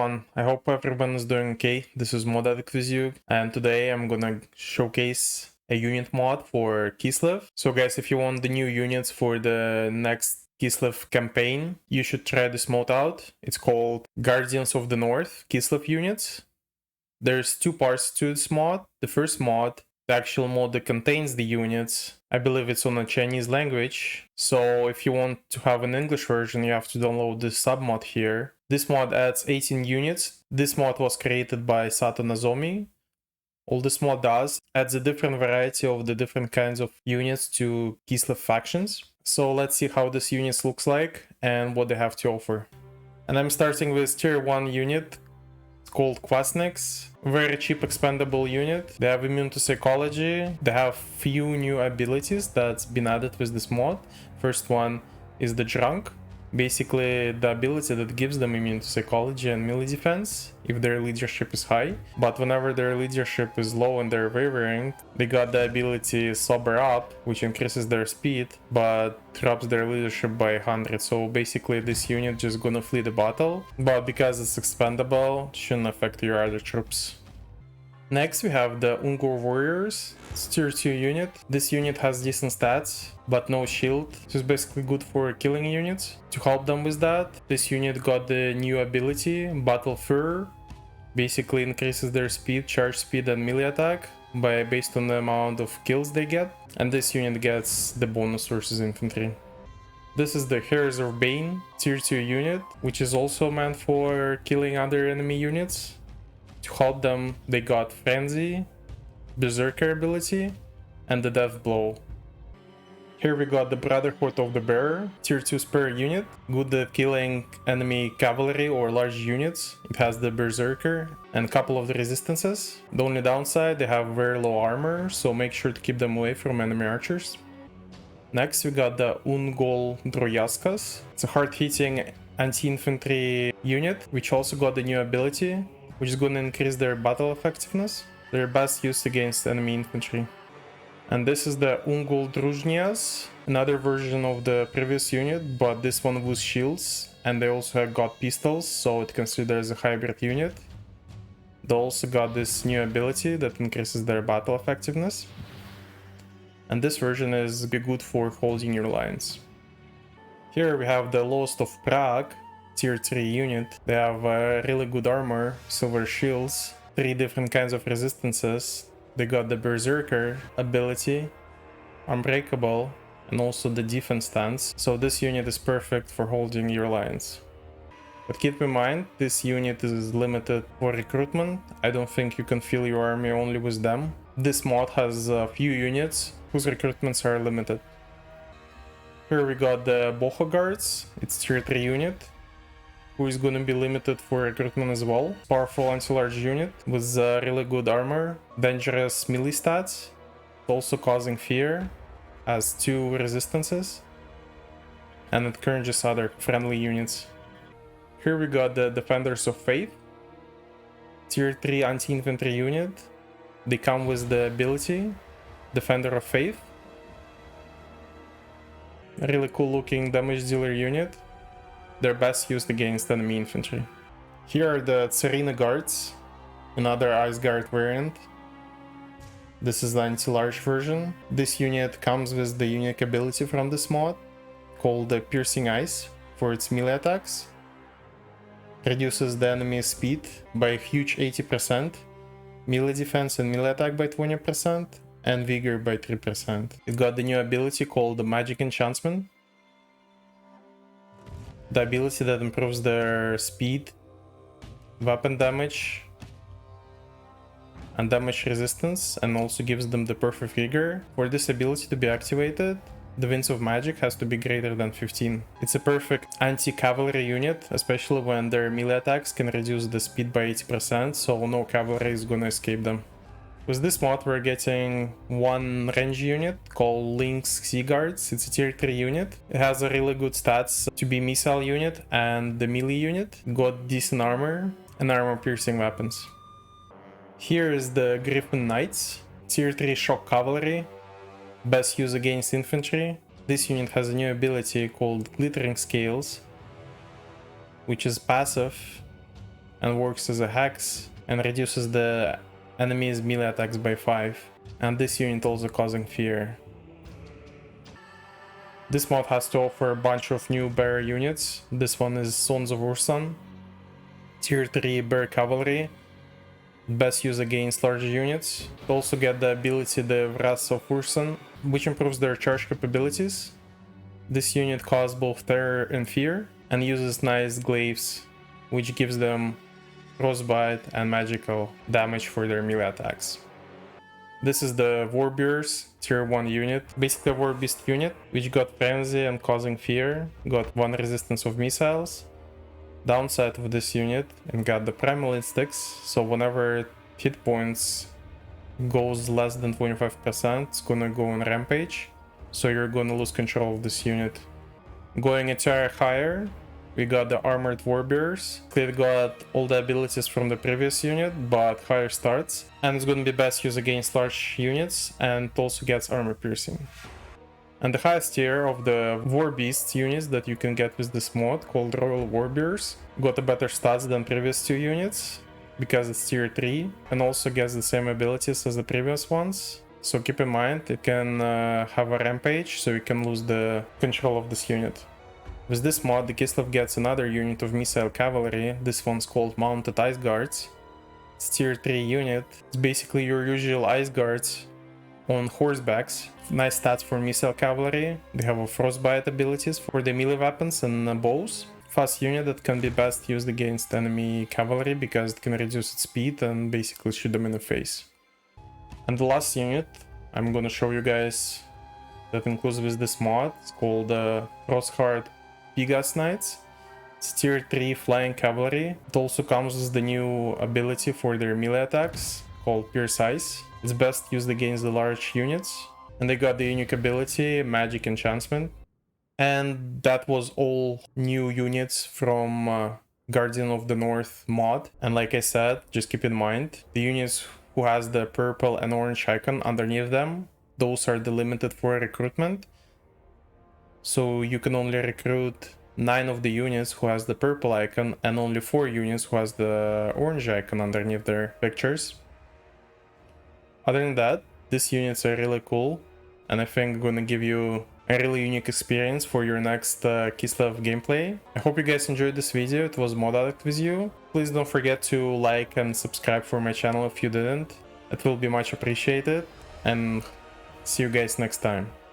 everyone, I hope everyone is doing okay. This is Mod Addict with you, and today I'm gonna showcase a unit mod for Kislev. So guys, if you want the new units for the next Kislev campaign, you should try this mod out. It's called Guardians of the North Kislev units. There's two parts to this mod. The first mod, the actual mod that contains the units, I believe it's on a Chinese language. So if you want to have an English version, you have to download this submod here. This mod adds 18 units. This mod was created by Sato Nozomi. All this mod does adds a different variety of the different kinds of units to Kislev factions. So let's see how this unit looks like and what they have to offer. And I'm starting with tier 1 unit called Quasnics. Very cheap expendable unit. They have immune to psychology. They have few new abilities that's been added with this mod. First one is the Drunk. Basically the ability that gives them immune to psychology and melee defense if their leadership is high. But whenever their leadership is low and they're wavering, they got the ability Sober Up, which increases their speed but drops their leadership by 100. So basically this unit just gonna flee the battle, but because it's expendable, it shouldn't affect your other troops. Next we have the Ungol Warriors. It's tier 2 unit. This unit has decent stats, but no shield. So it's basically good for killing units. To help them with that, this unit got the new ability, Battle Fur. Basically increases their speed, charge speed and melee attack based on the amount of kills they get. And this unit gets the bonus versus infantry. This is the Heroes of Bane, tier 2 unit, which is also meant for killing other enemy units. To help them, they got Frenzy, Berserker ability, and the Death Blow. Here we got the Brotherhood of the Bearer, tier 2 spare unit, good at killing enemy cavalry or large units. It has the Berserker and a couple of the resistances. The only downside, they have very low armor, so make sure to keep them away from enemy archers. Next we got the Ungol Dryaskas. It's a hard-hitting anti-infantry unit, which also got the new ability, which is going to increase their battle effectiveness. They're best used against enemy infantry. And this is the Ungol Rusnias, another version of the previous unit, but this one with shields, and they also have got pistols, so it considers a hybrid unit. They also got this new ability that increases their battle effectiveness. And this version is good for holding your lines. Here we have the Lost of Prague, tier 3 unit. They have really good armor, silver shields, 3 different kinds of resistances. They got the Berserker ability, Unbreakable, and also the defense stance. So this unit is perfect for holding your lines. But keep in mind, this unit is limited for recruitment. I don't think you can fill your army only with them. This mod has a few units whose recruitments are limited. Here we got the Bokeh Guards. It's tier 3 unit, who is gonna be limited for recruitment as well. Powerful anti-large unit with really good armor, dangerous melee stats, also causing fear, has 2 resistances, and it encourages other friendly units. Here we got the Defenders of Faith, tier 3 anti-infantry unit. They come with the ability Defender of Faith. A really cool looking damage dealer unit. They're best used against enemy infantry. Here are the Serena Guards, another Ice Guard variant. This is the anti-large version. This unit comes with the unique ability from this mod, called the Piercing Ice, for its melee attacks. Reduces the enemy's speed by a huge 80%, melee defense and melee attack by 20%, and vigor by 3%. It got the new ability called the Magic Enchantment. The ability that improves their speed, weapon damage, and damage resistance, and also gives them the perfect vigor. For this ability to be activated, the Winds of Magic has to be greater than 15. It's a perfect anti-cavalry unit, especially when their melee attacks can reduce the speed by 80%, so no cavalry is gonna escape them. With this mod we're getting one range unit called Lynx Sea Guards. It's a tier 3 unit. It has a really good stats to be missile unit and the melee unit. Got decent armor and armor piercing weapons. Here is the Gryphon Knights, tier 3 shock cavalry, best use against infantry. This unit has a new ability called Glittering Scales, which is passive and works as a hex and reduces the enemy's melee attacks by 5. And this unit also causing fear. This mod has to offer a bunch of new bear units. This one is Sons of Ursun, tier 3 bear cavalry, best used against larger units. You also get the ability the Wrath of Ursun, which improves their charge capabilities. This unit causes both terror and fear, and uses nice glaives, which gives them frostbite and magical damage for their melee attacks. This is the Warbearers tier 1 unit, basically a war beast unit, which got frenzy and causing fear, got 1 resistance of missiles. Downside of this unit, and got the primal instincts, so whenever hit points goes less than 25%, it's gonna go on rampage, so you're gonna lose control of this unit. Going a tier higher, we got the Armored Warbearers. They got all the abilities from the previous unit, but higher starts, and it's gonna be best used against large units, and it also gets armor piercing. And the highest tier of the War Beasts units that you can get with this mod, called Royal Warbearers, got a better stats than previous 2 units, because it's tier 3, and also gets the same abilities as the previous ones. So keep in mind, it can have a rampage, so you can lose the control of this unit. With this mod, the Kislev gets another unit of missile cavalry. This one's called Mounted Ice Guards. It's tier 3 unit. It's basically your usual ice guards on horsebacks. Nice stats for missile cavalry. They have a frostbite abilities for the melee weapons and bows. Fast unit that can be best used against enemy cavalry because it can reduce its speed and basically shoot them in the face. And the last unit I'm gonna show you guys that includes with this mod, it's called Roseheart Knights. It's tier 3 flying cavalry. It also comes with the new ability for their melee attacks called Pierce Ice. It's best used against the large units. And they got the unique ability Magic Enchantment. And that was all new units from Guardian of the North mod. And like I said, just keep in mind, the units who has the purple and orange icon underneath them, those are delimited for recruitment. So you can only recruit 9 of the units who has the purple icon and only 4 units who has the orange icon underneath their pictures. Other than that, these units are really cool, and I think gonna give you a really unique experience for your next Kislev gameplay. I hope you guys enjoyed this video. It was Mod Addict with you. Please don't forget to like and subscribe for my channel if you didn't. It will be much appreciated, and see you guys next time.